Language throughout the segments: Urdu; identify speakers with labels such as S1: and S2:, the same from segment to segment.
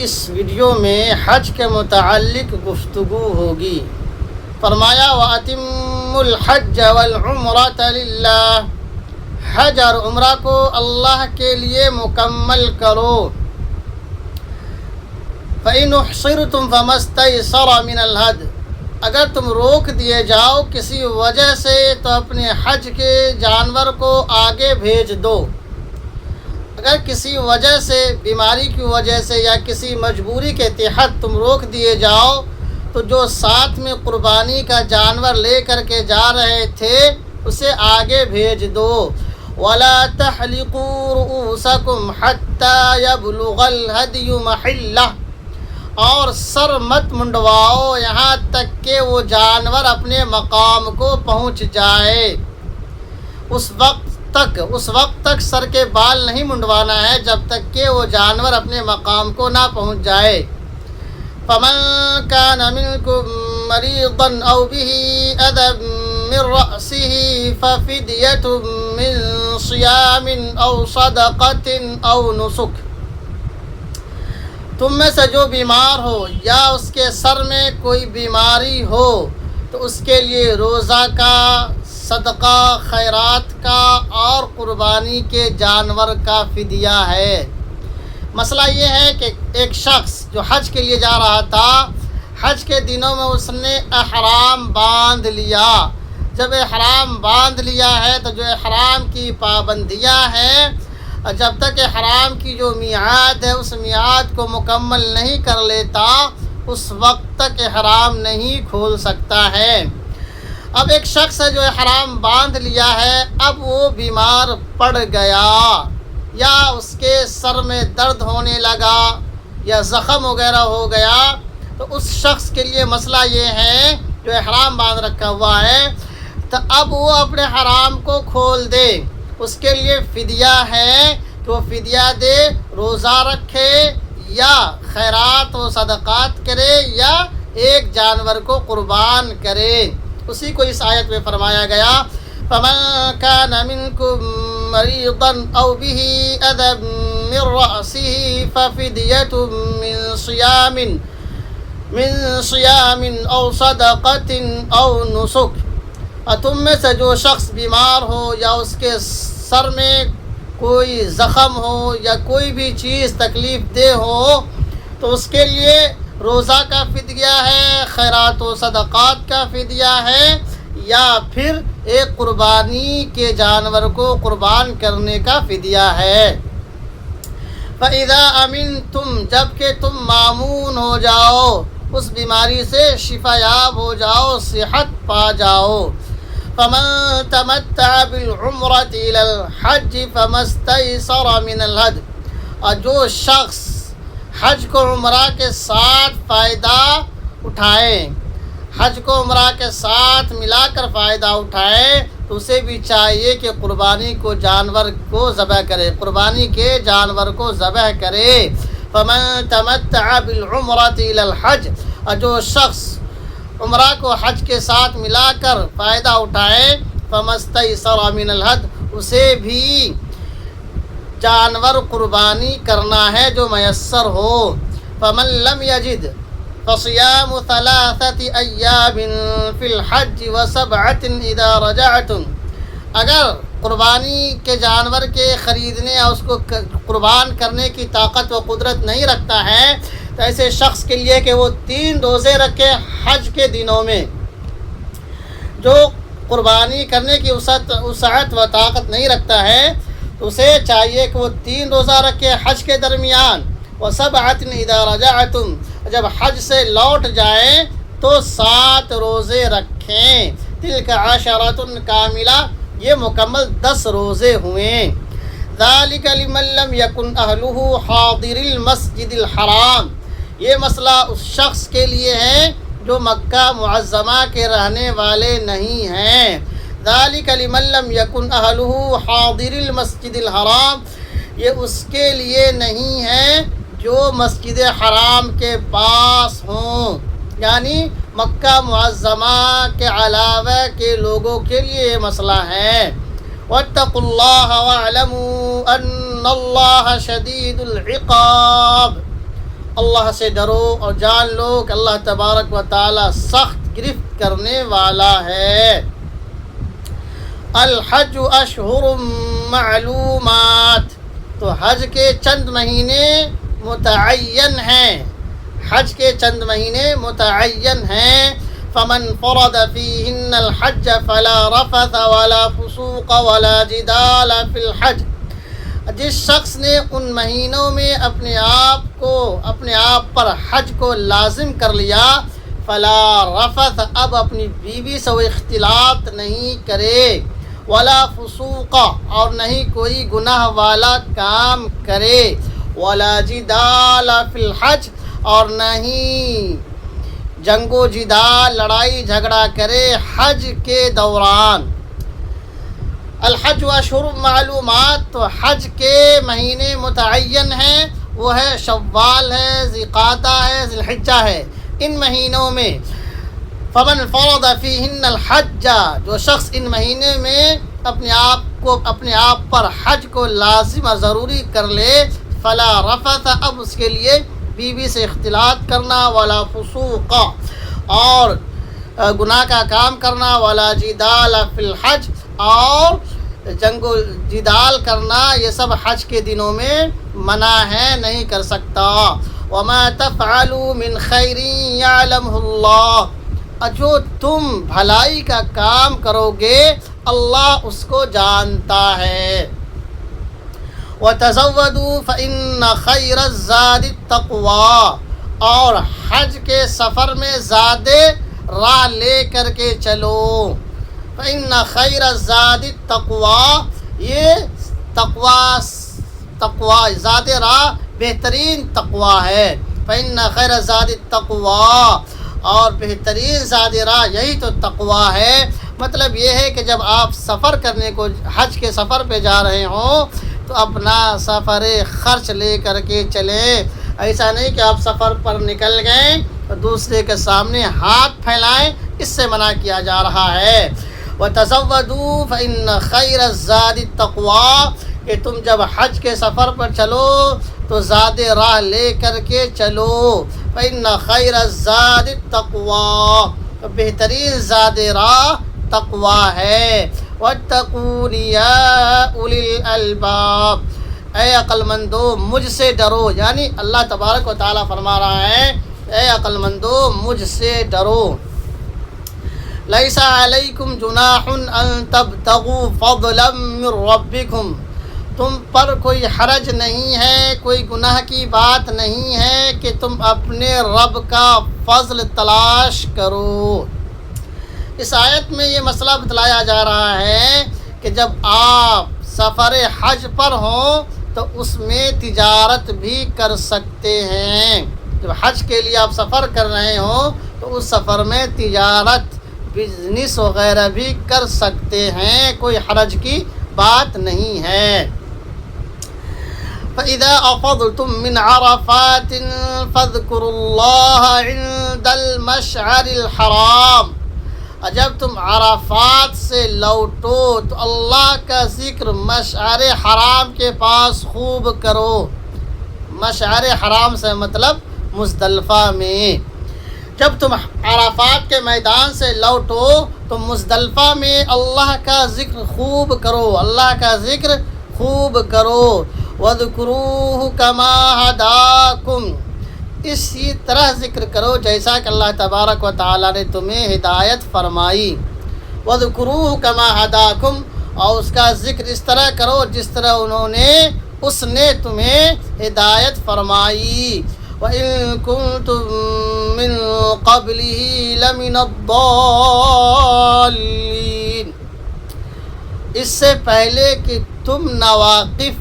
S1: اس ویڈیو میں حج کے متعلق گفتگو ہوگی۔ فرمایا وَأَتِمُّ الْحَجَّ وَالْعُمْرَةَ لِلَّهِ، حج اور عمرہ کو اللہ کے لیے مکمل کرو۔ فَإِنْ أُحْصِرْتُمْ فَمَا اسْتَيْسَرَ مِنَ الْهَدْيِ، اگر تم روک دیے جاؤ کسی وجہ سے تو اپنے حج کے جانور کو آگے بھیج دو۔ اگر کسی وجہ سے، بیماری کی وجہ سے یا کسی مجبوری کے تحت تم روک دیے جاؤ تو جو ساتھ میں قربانی کا جانور لے کر کے جا رہے تھے اسے آگے بھیج دو۔ وَلَا تَحْلِقُوا رُؤُوسَكُمْ حَتَّى يَبْلُغَ الْهَدْيُ مَحِلَّهُ، اور سر مت منڈواؤ یہاں تک کہ وہ جانور اپنے مقام کو پہنچ جائے۔ اس وقت تک سر کے بال نہیں منڈوانا ہے جب تک کہ وہ جانور اپنے مقام کو نہ پہنچ جائے۔ فَمَن كَانَ مِنكُم مَّرِيضًا أَوْ بِهِ أَذًى مِّن رَّأْسِهِ فَفِدْيَةٌ مِّن صِيَامٍ أَوْ صَدَقَةٍ أَوْ نُسُكٍ، تم میں سے جو بیمار ہو یا اس کے سر میں کوئی بیماری ہو تو اس کے لیے روزہ کا، صدقہ خیرات کا اور قربانی کے جانور کا فدیہ ہے۔ مسئلہ یہ ہے کہ ایک شخص جو حج کے لیے جا رہا تھا، حج کے دنوں میں اس نے احرام باندھ لیا۔ جب احرام باندھ لیا ہے تو جو احرام کی پابندیاں ہیں، جب تک احرام کی جو میعاد ہے اس میعاد کو مکمل نہیں کر لیتا اس وقت تک احرام نہیں کھول سکتا ہے۔ اب ایک شخص ہے جو احرام باندھ لیا ہے، اب وہ بیمار پڑ گیا یا اس کے سر میں درد ہونے لگا یا زخم وغیرہ ہو گیا تو اس شخص کے لیے مسئلہ یہ ہے جو احرام باندھ رکھا ہوا ہے تو اب وہ اپنے احرام کو کھول دے۔ اس کے لیے فدیہ ہے کہ وہ فدیہ دے، روزہ رکھے یا خیرات و صدقات کرے یا ایک جانور کو قربان کرے۔ اسی کو اس آیت میں فرمایا گیا فَمَن كَانَ مِنكُم مَّرِيضًا أَوْ بِهِ أَذًى مِّن رَّأْسِهِ فَفِدْيَةٌ مِّن صِيَامٍ أَوْ صَدَقَةٍ أَوْ نُسُكٍ، اور تم میں سے جو شخص بیمار ہو یا اس کے سر میں کوئی زخم ہو یا کوئی بھی چیز تکلیف دہ ہو تو اس کے لیے روزہ کا فدیہ ہے، خیرات و صدقات کا فدیہ ہے یا پھر ایک قربانی کے جانور کو قربان کرنے کا فدیہ ہے۔ فَإِذَا أَمِنْتُمْ، جب کہ تم مامون ہو جاؤ، اس بیماری سے شفا یاب ہو جاؤ، صحت پا جاؤ۔ فَمَن تَمَتَّعَ بِالْعُمْرَةِ إِلَى الْحَجِّ فَمَا اسْتَيْسَرَ مِنَ الْهَدْيِ، اور جو شخص حج کو عمرہ کے ساتھ فائدہ اٹھائے، حج کو عمرہ کے ساتھ ملا کر فائدہ اٹھائے تو اسے بھی چاہیے کہ قربانی کو جانور کو ذبح کرے، قربانی کے جانور کو ذبح کرے۔ فَمَن تَمَتَّعَ بِالْعُمْرَةِ إِلَى الْحَجِّ، اور جو شخص عمرہ کو حج کے ساتھ ملا کر فائدہ اٹھائے فَمَا اسْتَيْسَرَ مِنَ الْهَدْيِ، اسے بھی جانور قربانی کرنا ہے جو میسر ہو۔ فَمَن لَّمْ يَجِدْ فَصِيَامُ 3 أَيَّامٍ فِي الْحَجِّ وَسَبْعَةٍ إِذَا رَجَعْتُمْ، اگر قربانی کے جانور کے خریدنے یا اس کو قربان کرنے کی طاقت و قدرت نہیں رکھتا ہے تو ایسے شخص کے لیے کہ وہ 3 روزے رکھے حج کے دنوں میں، جو قربانی کرنے کی وسعت و طاقت نہیں رکھتا ہے تو اسے چاہیے کہ وہ 3 روزہ رکھے حج کے درمیان، وَسَبْعَةٍ إِذَا رَجَعْتُمْ، جب حج سے لوٹ جائیں تو 7 روزے رکھیں۔ تِلْكَ عَشَرَةٌ كَامِلَةٌ، یہ مکمل 10 روزے ہوئے۔ ذَلِكَ لِمَن لَّمْ يَكُنْ أَهْلُهُ حَاضِرِ الْمَسْجِدِ الْحَرَامِ، یہ مسئلہ اس شخص کے لیے ہے جو مکہ معظمہ کے رہنے والے نہیں ہیں۔ ذَلِكَ لِمَن لَّمْ يَكُنْ أَهْلُهُ حَاضِرِ الْمَسْجِدِ الْحَرَامِ، یہ اس کے لیے نہیں ہے جو مسجد حرام کے پاس ہوں، یعنی مکہ معظمہ کے علاوہ کے لوگوں کے لیے یہ مسئلہ ہے۔ وَاتَّقُوا اللَّهَ وَاعْلَمُوا أَنَّ اللَّهَ شَدِيدُ الْعِقَابِ، اللہ سے ڈرو اور جان لو کہ اللہ تبارک و تعالی سخت گرفت کرنے والا ہے۔ الحج اشہر معلومات، تو حج کے چند مہینے متعین ہیں، حج کے چند مہینے متعین ہیں۔ فمن فرض فیہن الحج فلا رفث ولا فسوق ولا جدال فی الحج، جس شخص نے ان مہینوں میں اپنے آپ پر حج کو لازم کر لیا، فلا رفث، اب اپنی بیوی سے وہ اختلاط نہیں کرے، ولا فسوق، اور نہیں کوئی گناہ والا کام کرے، ولا جدال فی الحج، اور نہیں جنگ و جدال لڑائی جھگڑا کرے حج کے دوران۔ الحج اشہر معلومات، تو حج کے مہینے متعین ہیں، وہ ہے شوال ہے، ذی قعدہ ہے، ذی الحجہ ہے، ان مہینوں میں۔ فمن فرض فیہن الحج، جو شخص ان مہینے میں اپنے آپ پر حج کو لازم اور ضروری کر لے، فلا رفث، اب اس کے لیے بیوی سے اختلاط کرنا، ولا فسوق، اور گناہ کا کام کرنا، ولا جدال فی الحج، اور جنگ و جدال کرنا، یہ سب حج کے دنوں میں منع ہے، نہیں کر سکتا۔ وما تفعلوا من خیر یعلمہ اللہ، جو تم بھلائی کا کام کرو گے اللہ اس کو جانتا ہے۔ وَتَزَوَّدُوا فَإِنَّ خَيْرَ الزَّادِ التَّقْوَىٰ، اور حج کے سفر میں زیادہ راہ لے کر کے چلو۔ فَإِنَّ خَيْرَ الزَّادِ التَّقْوَىٰ، یہ تقوی زیادہ راہ بہترین تقوی ہے۔ فَإِنَّ خَيْرَ الزَّادِ التَّقْوَىٰ، اور بہترین زیادہ راہ یہی تو تقوی ہے۔ مطلب یہ ہے کہ جب آپ سفر کرنے کو حج کے سفر پہ جا رہے ہوں تو اپنا سفر خرچ لے کر کے چلیں، ایسا نہیں کہ آپ سفر پر نکل گئے اور دوسرے کے سامنے ہاتھ پھیلائیں، اس سے منع کیا جا رہا ہے۔ وَتَزَوَّدُوا فَإِنَّ خَيْرَ الزَّادِ التَّقْوَىٰ، کہ تم جب حج کے سفر پر چلو تو زیادہ راہ لے کر کے چلو۔ فَإِنَّ خَيْرَ الزَّادِ التَّقْوَىٰ، بہترین زیادہ راہ تقوی ہے۔ وَاتَّقُونِ يَا أُولِي الْأَلْبَابِ، اے عقل مندو مجھ سے ڈرو، یعنی اللہ تبارک و تعالیٰ فرما رہا ہے اے عقل مندو مجھ سے ڈرو۔ لَيْسَ عَلَيْكُمْ جُنَاحٌ أَن تَبْتَغُوا فَضْلًا مِّن رَّبِّكُمْ، تم پر کوئی حرج نہیں ہے، کوئی گناہ کی بات نہیں ہے کہ تم اپنے رب کا فضل تلاش کرو۔ اس آیت میں یہ مسئلہ بتلایا جا رہا ہے کہ جب آپ سفر حج پر ہوں تو اس میں تجارت بھی کر سکتے ہیں۔ جب حج کے لیے آپ سفر کر رہے ہوں تو اس سفر میں تجارت، بزنس وغیرہ بھی کر سکتے ہیں، کوئی حرج کی بات نہیں ہے۔ فَإِذَا أَفَضْتُم مِّنْ عَرَفَاتٍ فَاذْكُرُوا اللَّهَ عِندَ الْمَشْعَرِ الْحَرَامِ، جب تم عرفات سے لوٹو تو اللہ کا ذکر مشعر حرام کے پاس خوب کرو۔ مشعر حرام سے مطلب مزدلفہ میں۔ جب تم عرفات کے میدان سے لوٹو تو مزدلفہ میں اللہ کا ذکر خوب کرو، اللہ کا ذکر خوب کرو۔ وَاذْكُرُوهُ كَمَا هَدَاكُمْ، اسی طرح ذکر کرو جیسا کہ اللہ تبارک و تعالیٰ نے تمہیں ہدایت فرمائی۔ وَاذْكُرُوهُ كَمَا هَدَاكُمْ، اور اس کا ذکر اس طرح کرو جس طرح اس نے تمہیں ہدایت فرمائی۔ وَإِن كُنتُم مِّن قَبْلِهِ لَمِنَ الضَّالِّينَ، اس سے پہلے کہ تم نواقف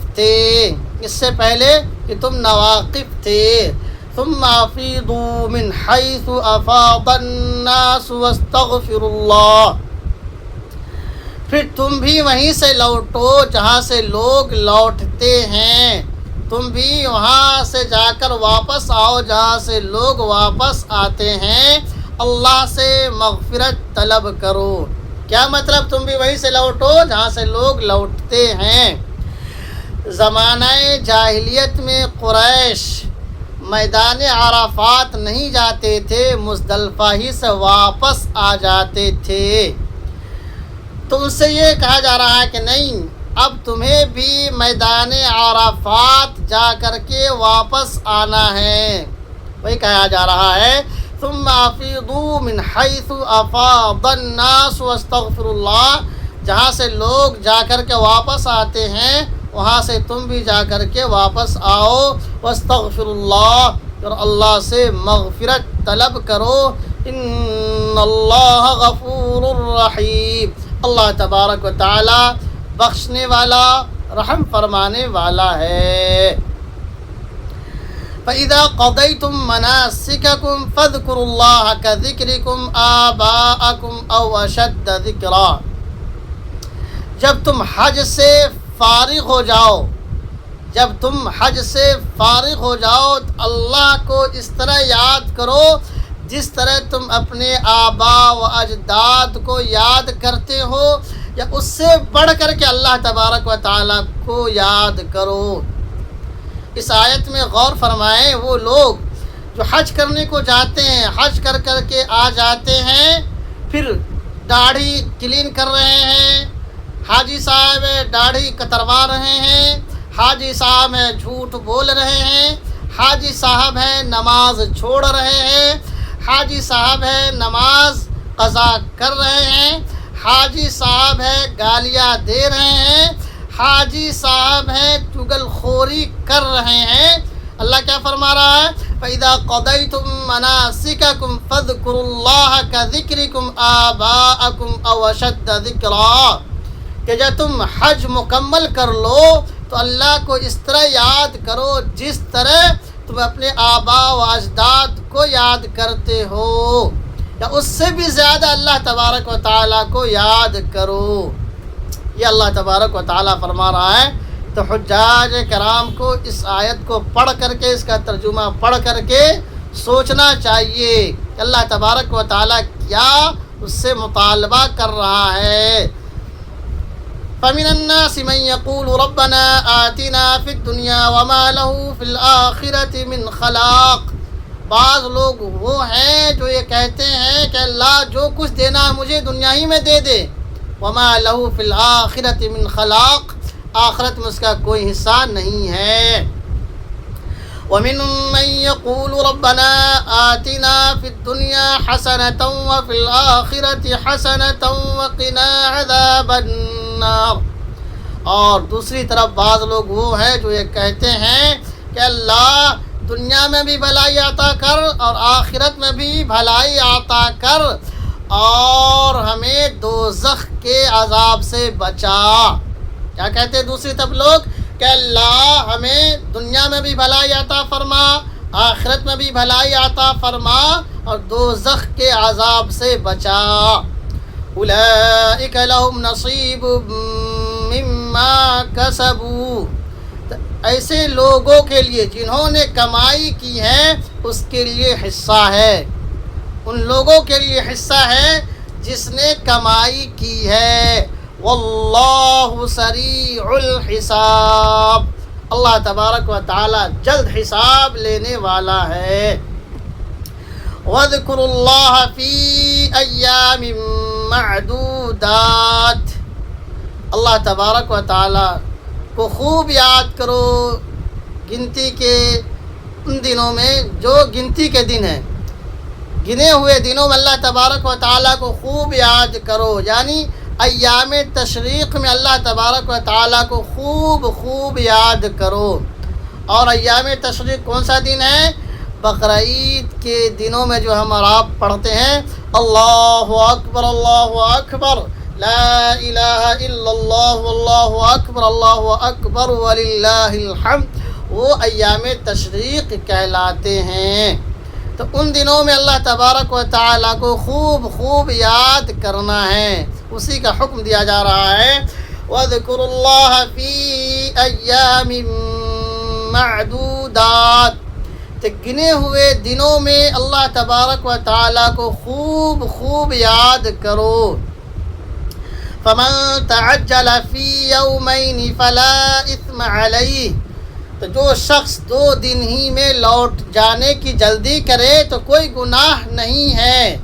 S1: تھے، ثم افیضوا من حیث افاض الناس واستغفروا اللہ، پھر تم بھی وہیں سے لوٹو جہاں سے لوگ لوٹتے ہیں، تم بھی وہاں سے جا کر واپس آؤ جہاں سے لوگ واپس آتے ہیں، اللہ سے مغفرت طلب کرو۔ کیا مطلب تم بھی وہیں سے لوٹو جہاں سے لوگ لوٹتے ہیں؟ زمانہ جاہلیت میں قریش میدان عرفات نہیں جاتے تھے، مزدلفہ ہی سے واپس آ جاتے تھے۔ تو ان سے یہ کہا جا رہا ہے کہ نہیں، اب تمہیں بھی میدان عرفات جا کر کے واپس آنا ہے۔ وہی کہا جا رہا ہے ثم افیضوا من حیث افاض الناس واستغفروا اللہ، جہاں سے لوگ جا کر کے واپس آتے ہیں وہاں سے تم بھی جا کر کے واپس آؤ، واستغفر اللہ، اور اللہ سے مغفرت طلب کرو، ان اللہ غفور الرحیم، اللہ تبارک و تعالی بخشنے والا رحم فرمانے والا ہے۔ فَإِذَا قَضَيْتُم مَّنَاسِكَكُمْ فَاذْكُرُوا اللَّهَ كَذِكْرِكُمْ آبَاءَكُمْ أَوْ أَشَدَّ ذِكْرًا، جب تم حج سے فارغ ہو جاؤ، جب تم حج سے فارغ ہو جاؤ تو اللہ کو اس طرح یاد کرو جس طرح تم اپنے آباء و اجداد کو یاد کرتے ہو، یا اس سے بڑھ کر کے اللہ تبارک و تعالیٰ کو یاد کرو۔ اس آیت میں غور فرمائیں، وہ لوگ جو حج کرنے کو جاتے ہیں، حج کر کر کے آ جاتے ہیں، پھر داڑھی کلین کر رہے ہیں، حاجی صاحب داڑھی کتروا رہے ہیں، حاجی صاحب ہیں جھوٹ بول رہے ہیں، حاجی صاحب ہیں نماز چھوڑ رہے ہیں، حاجی صاحب ہیں نماز قضا کر رہے ہیں، حاجی صاحب ہیں گالیاں دے رہے ہیں، حاجی صاحب ہیں چغل خوری کر رہے ہیں۔ اللہ کیا فرما رہا ہے؟ فَإِذَا قَضَيْتُم مَّنَاسِكَكُمْ فَاذْكُرُوا اللَّهَ كَذِكْرِكُمْ آبَاءَكُمْ أَوْ أَشَدَّ ذِكْرًا، کہ جب تم حج مکمل کر لو تو اللہ کو اس طرح یاد کرو جس طرح تم اپنے آباء و اجداد کو یاد کرتے ہو، یا اس سے بھی زیادہ اللہ تبارک و تعالیٰ کو یاد کرو۔ یہ اللہ تبارک و تعالیٰ فرما رہا ہے۔ تو حجاج کرام کو اس آیت کو پڑھ کر کے، اس کا ترجمہ پڑھ کر کے سوچنا چاہیے کہ اللہ تبارک و تعالیٰ کیا اس سے مطالبہ کر رہا ہے۔ فَمِنَ النَّاسِ مَن يَقُولُ رَبَّنَا آتِنَا فِي الدُّنْيَا وَمَا لَهُ فِي الْآخِرَةِ مِنْ خَلَاقٍ، بعض لوگ وہ ہیں جو یہ کہتے ہیں کہ اللہ جو کچھ دینا ہے مجھے دنیا ہی میں دے دے، وَمَا لَهُ فِي الْآخِرَةِ مِنْ خَلَاقٍ، آخرت میں اس کا کوئی حصہ نہیں ہے۔ وَمِنْهُم مَّن يَقُولُ رَبَّنَا آتِنَا فِي الدُّنْيَا حَسَنَةً وَفِي الْآخِرَةِ حَسَنَةً وَقِنَا عَذَابَ النَّارِ، اور دوسری طرف بعض لوگ وہ ہیں جو یہ کہتے ہیں کہ اللہ دنیا میں بھی بھلائی عطا کر اور آخرت میں بھی بھلائی عطا کر، اور ہمیں دوزخ کے عذاب سے بچا۔ کیا کہتے ہیں دوسری طرف لوگ کہ اللہ ہمیں دنیا میں بھی بھلائی عطا فرما، آخرت میں بھی بھلائی عطا فرما، اور دوزخ کے عذاب سے بچا۔ اولئک لہم نصیب مما کسبوا، ایسے لوگوں کے لیے جنہوں نے کمائی کی ہے اس کے لیے حصہ ہے، ان لوگوں کے لیے حصہ ہے جس نے کمائی کی ہے۔ واللہ سریع الحساب، اللہ تبارک و تعالی جلد حساب لینے والا ہے۔ وَاذْكُرُوا اللَّهَ فِي أَيَّامٍ مَّعْدُودَاتٍ، اللہ تبارک و تعالی کو خوب یاد کرو گنتی کے ان دنوں میں جو گنتی کے دن ہیں، گنے ہوئے دنوں میں اللہ تبارک و تعالیٰ کو خوب یاد کرو، یعنی ایام تشریق میں اللہ تبارک و تعالیٰ کو خوب یاد کرو۔ اور ایام تشریق کون سا دن ہے؟ بقرعید کے دنوں میں جو ہم اور آپ پڑھتے ہیں اللہ اکبر لا الہ الا اللہ واللہ اکبر وللہ الحمد، وہ ایام تشریق کہلاتے ہیں۔ تو ان دنوں میں اللہ تبارک و تعالیٰ کو خوب یاد کرنا ہے، اسی کا حکم دیا جا رہا ہے۔ وَاذْكُرُوا اللَّهَ فِي أَيَّامٍ مَّعْدُودَاتٍ، تو گنے ہوئے دنوں میں اللہ تبارک و تعالیٰ کو خوب یاد کرو۔ فَمَن تَعَجَّلَ فِي يَوْمَيْنِ فَلَا إِثْمَ عَلَيْهِ، تو جو شخص 2 دن ہی میں لوٹ جانے کی جلدی کرے تو کوئی گناہ نہیں ہے،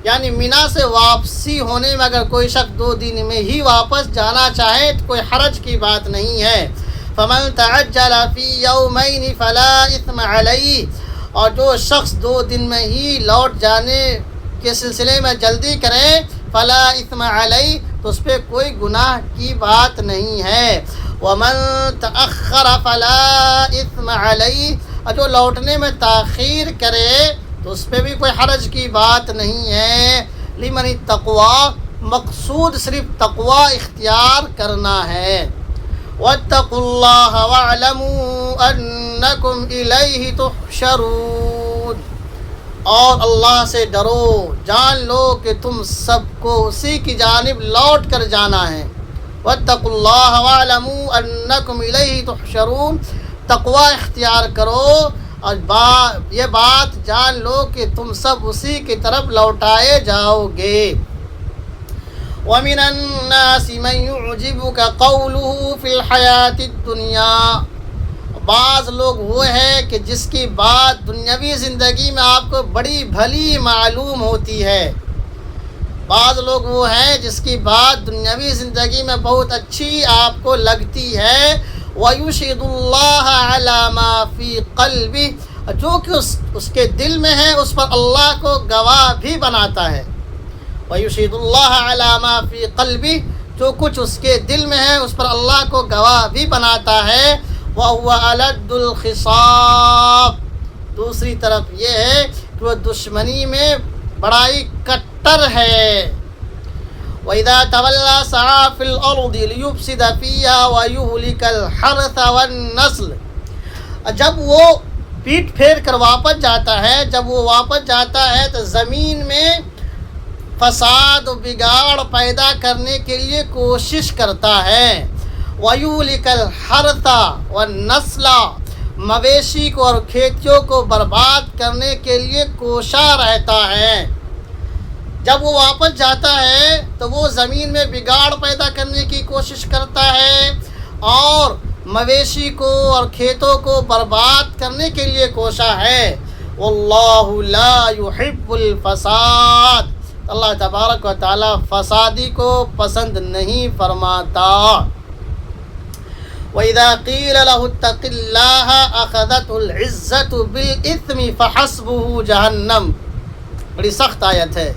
S1: یعنی مینا سے واپسی ہونے میں اگر کوئی شخص 2 دن میں ہی واپس جانا چاہے تو کوئی حرج کی بات نہیں ہے۔ فمن تعجل فی یومین فلا اثم علیہ، اور جو شخص 2 دن میں ہی لوٹ جانے کے سلسلے میں جلدی کرے فلا اثم علیہ، تو اس پہ کوئی گناہ کی بات نہیں ہے۔ ومن تأخر فلا اثم علیہ، اور جو لوٹنے میں تاخیر کرے تو اس پہ بھی کوئی حرج کی بات نہیں ہے۔ لمن التقوی، مقصود صرف تقوی اختیار کرنا ہے۔ واتقوا اللہ واعلموا انکم الیہ تحشرون، اور اللہ سے ڈرو، جان لو کہ تم سب کو اسی کی جانب لوٹ کر جانا ہے۔ واتقوا اللہ واعلموا انکم الیہ تحشرون، تقوی اختیار کرو اور یہ بات جان لو کہ تم سب اسی کی طرف لوٹائے جاؤ گے۔ وَمِنَ النَّاسِ مَن يُعْجِبُكَ قَوْلُهُ فِي الْحَيَاةِ الدُّنْيَا، بعض لوگ وہ ہیں کہ جس کی بات دنیاوی زندگی میں آپ کو بڑی بھلی معلوم ہوتی ہے، بعض لوگ وہ ہیں جس کی بات دنیاوی زندگی میں بہت اچھی آپ کو لگتی ہے۔ وَيُشْهِدُ اللَّهَ عَلَى مَا فِي قَلْبِهِ، جو کہ اس کے دل میں ہے اس پر اللہ کو گواہ بھی بناتا ہے۔ وَيُشْهِدُ اللَّهَ عَلَى مَا فِي قَلْبِهِ، جو کچھ اس کے دل میں ہے اس پر اللہ کو گواہ بھی بناتا ہے۔ وَهُوَ أَلَدُّ الْخِصَامِ، دوسری طرف یہ ہے کہ وہ دشمنی میں بڑائی کٹر ہے۔ وَإِذَا تَوَلَّى سَعَىٰ فِي الْأَرْضِ لِيُفْسِدَ فِيهَا وَيُهْلِكَ الْحَرْثَ وَالنَّسْلَ، جب وہ پیٹ پھیر کر واپس جاتا ہے، جب وہ واپس جاتا ہے تو زمین میں فساد و بگاڑ پیدا کرنے کے لیے کوشش کرتا ہے۔ وَيُهْلِكَ الْحَرْثَ وَالنَّسْلَ، مویشی کو اور کھیتیوں کو برباد کرنے کے لیے کوشاں رہتا ہے۔ جب وہ واپس جاتا ہے تو وہ زمین میں بگاڑ پیدا کرنے کی کوشش کرتا ہے اور مویشی کو اور کھیتوں کو برباد کرنے کے لیے کوشاں ہے۔ واللہ لا يحب الفساد، اللہ تبارک و تعالی فسادی کو پسند نہیں فرماتا۔ وَإِذَا قِيلَ لَهُ اتَّقِ اللَّهَ أَخَذَتْهُ الْعِزَّةُ بِالْإِثْمِ فَحَسْبُهُ جَهَنَّمُ، بڑی سخت آیت ہے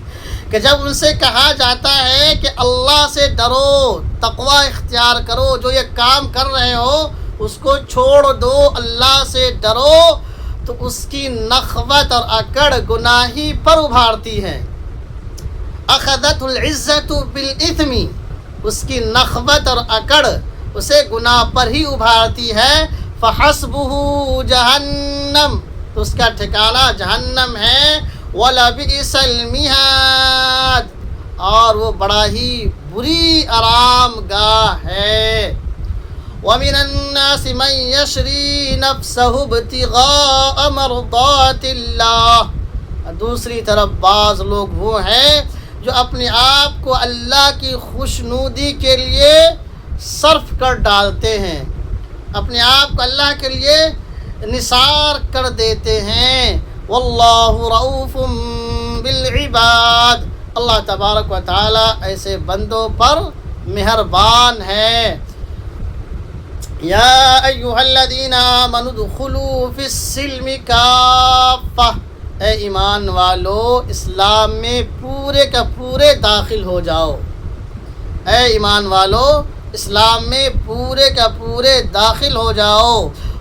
S1: کہ جب ان سے کہا جاتا ہے کہ اللہ سے ڈرو، تقوی اختیار کرو، جو یہ کام کر رہے ہو اس کو چھوڑ دو، اللہ سے ڈرو، تو اس کی نخوت اور اکڑ گناہی پر ابھارتی ہے۔ اخذت العزت بالاثم، اس کی نخوت اور اکڑ اسے گناہ پر ہی ابھارتی ہے۔ فحسبہ جہنم، تو اس کا ٹھکانہ جہنم ہے۔ وَلَبِئْسَ الْمِہَادُ، اور وہ بڑا ہی بری آرام گاہ ہے۔ وَمِنَ النَّاسِ مَن يَشْرِي نَفْسَهُ ابْتِغَاءَ مَرْضَاتِ اللَّهِ، دوسری طرف بعض لوگ وہ ہیں جو اپنے آپ کو اللہ کی خوشنودی کے لیے صرف کر ڈالتے ہیں، اپنے آپ کو اللہ کے لیے نثار کر دیتے ہیں۔ واللہ رؤوف بالعباد، اللہ تبارک و تعالی ایسے بندوں پر مہربان ہے۔ یا ایھا الذین آمنوا ادخلوا فی السلم کافہ، اے ایمان والو اسلام میں پورے کا پورے داخل ہو جاؤ۔ اے ایمان والو اسلام میں پورے کا پورے داخل ہو جاؤ۔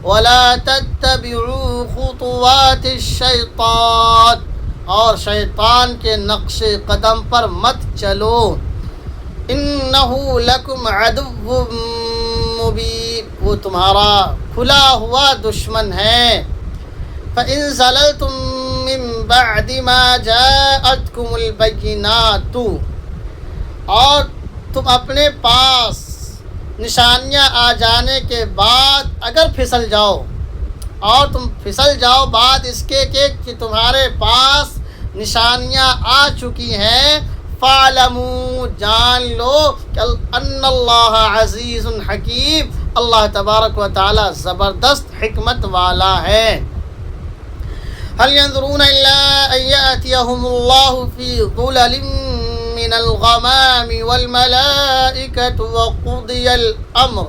S1: وَلَا تَتَّبِعُوا خُطُوَاتِ الشَّيْطَانِ، اور شیطان کے نقش قدم پر مت چلو۔ إِنَّهُ لَكُمْ عَدُوٌّ مُبِينٌ، وہ تمہارا کھلا ہوا دشمن ہے۔ فَإِن زَلَلْتُم مِّن بَعْدِ مَا جَاءَتْكُمُ الْبَيِّنَاتُ، اور تم اپنے پاس نشانیاں آ جانے کے بعد اگر پھسل جاؤ، اور تم پھسل جاؤ بعد اس کے کہ تمہارے پاس نشانیاں آ چکی ہیں، فَاعْلَمُوا جان لو کہ ان اللہ عزیز حکیم، اللہ تبارک و تعالی زبردست حکمت والا ہے۔ هل ينظرون الا ان ياتيهم الله في ظلل من الغمام والملائكة وقضي الامر،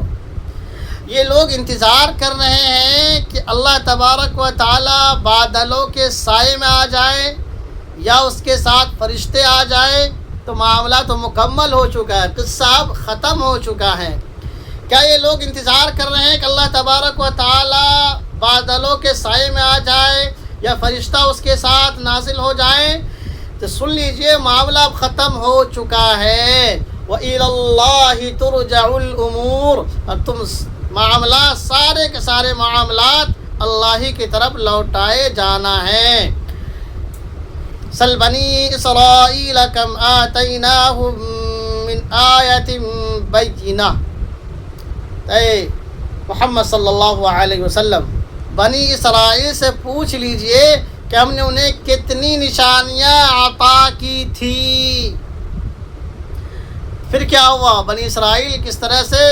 S1: یہ لوگ انتظار کر رہے ہیں کہ اللہ تبارک و تعالی بادلوں کے سائے میں آ جائے یا اس کے ساتھ فرشتے آ جائے تو معاملہ تو مکمل ہو چکا ہے، قصہ اب ختم ہو چکا ہے۔ کیا یہ لوگ انتظار کر رہے ہیں کہ اللہ تبارک و تعالی بادلوں کے سائے میں آ جائے یا فرشتہ اس کے ساتھ نازل ہو جائیں؟ تو سن لیجئے معاملہ اب ختم ہو چکا ہے۔ وَإِلَى اللَّهِ تُرْجَعُ الْأُمُورُ، اور تم معاملات، سارے کے سارے معاملات اللہ ہی کی طرف لوٹائے جانا ہے۔ سل بنی اسرائیل کم آتیناہم من آیت بینہ، اے محمد صلی اللہ علیہ وسلم بنی اسرائیل سے پوچھ لیجئے کہ ہم نے انہیں کتنی نشانیاں عطا کی تھی۔ پھر کیا ہوا؟ بنی اسرائیل کس طرح سے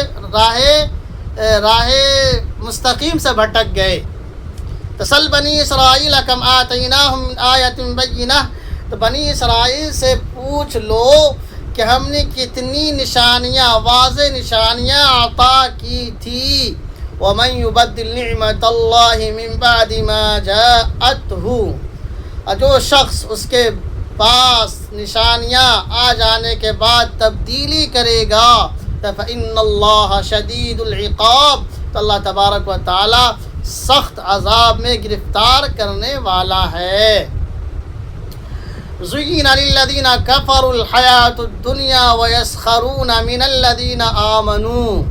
S1: راہ مستقیم سے بھٹک گئے۔ تسل بنی اسرائیل کم آتیناہم من آیت بینہ، تو بنی اسرائیل سے پوچھ لو کہ ہم نے کتنی نشانیاں، واضح نشانیاں عطا کی تھی۔ وَمَن يُبَدِّلْ نِعْمَةَ اللَّهِ مِن بَعْدِ مَا جَاءَتْهُ، اور جو شخص اس کے پاس نشانیاں آ جانے کے بعد تبدیلی کرے گا فَإِنَّ اللَّهَ شَدِيدُ الْعِقَابِ، تو اللہ تبارک و تعالی سخت عذاب میں گرفتار کرنے والا ہے۔ زُيِّنَ لِلَّذِينَ كَفَرُوا الْحَيَاةُ الدُّنْيَا وَيَسْخَرُونَ مِنَ الَّذِينَ آمَنُوا،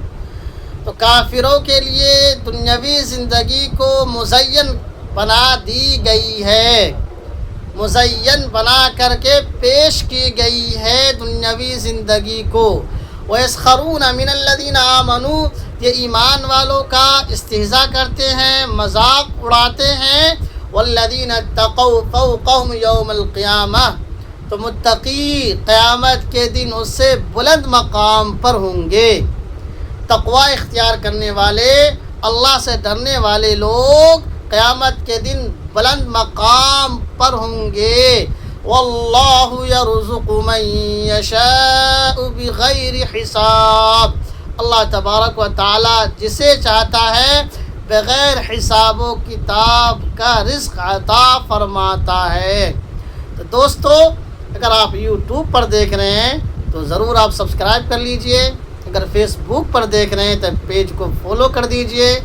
S1: تو کافروں کے لیے دنیاوی زندگی کو مزین بنا دی گئی ہے، مزین بنا کر کے پیش کی گئی ہے دنیاوی زندگی کو۔ وَيَسْخَرُونَ مِنَ الَّذِينَ آمَنُوا، یہ ایمان والوں کا استہزاء کرتے ہیں، مذاق اڑاتے ہیں۔ وَالَّذِينَ اتَّقَوْا فَوْقَهُمْ يَوْمَ الْقِيَامَةِ، تو متقی قیامت کے دن اس سے بلند مقام پر ہوں گے۔ تقوی اختیار کرنے والے، اللہ سے ڈرنے والے لوگ قیامت کے دن بلند مقام پر ہوں گے۔ وَاللَّهُ يَرْزُقُ مَن يَشَاءُ بِغَيْرِ حِسَابٍ، اللہ تبارک و تعالی جسے چاہتا ہے بغیر حساب و کتاب کا رزق عطا فرماتا ہے۔ تو دوستو، اگر آپ یوٹیوب پر دیکھ رہے ہیں تو ضرور آپ سبسکرائب کر لیجئے، اگر فیس بک پر دیکھ رہے ہیں تو پیج کو فالو کر دیجئے۔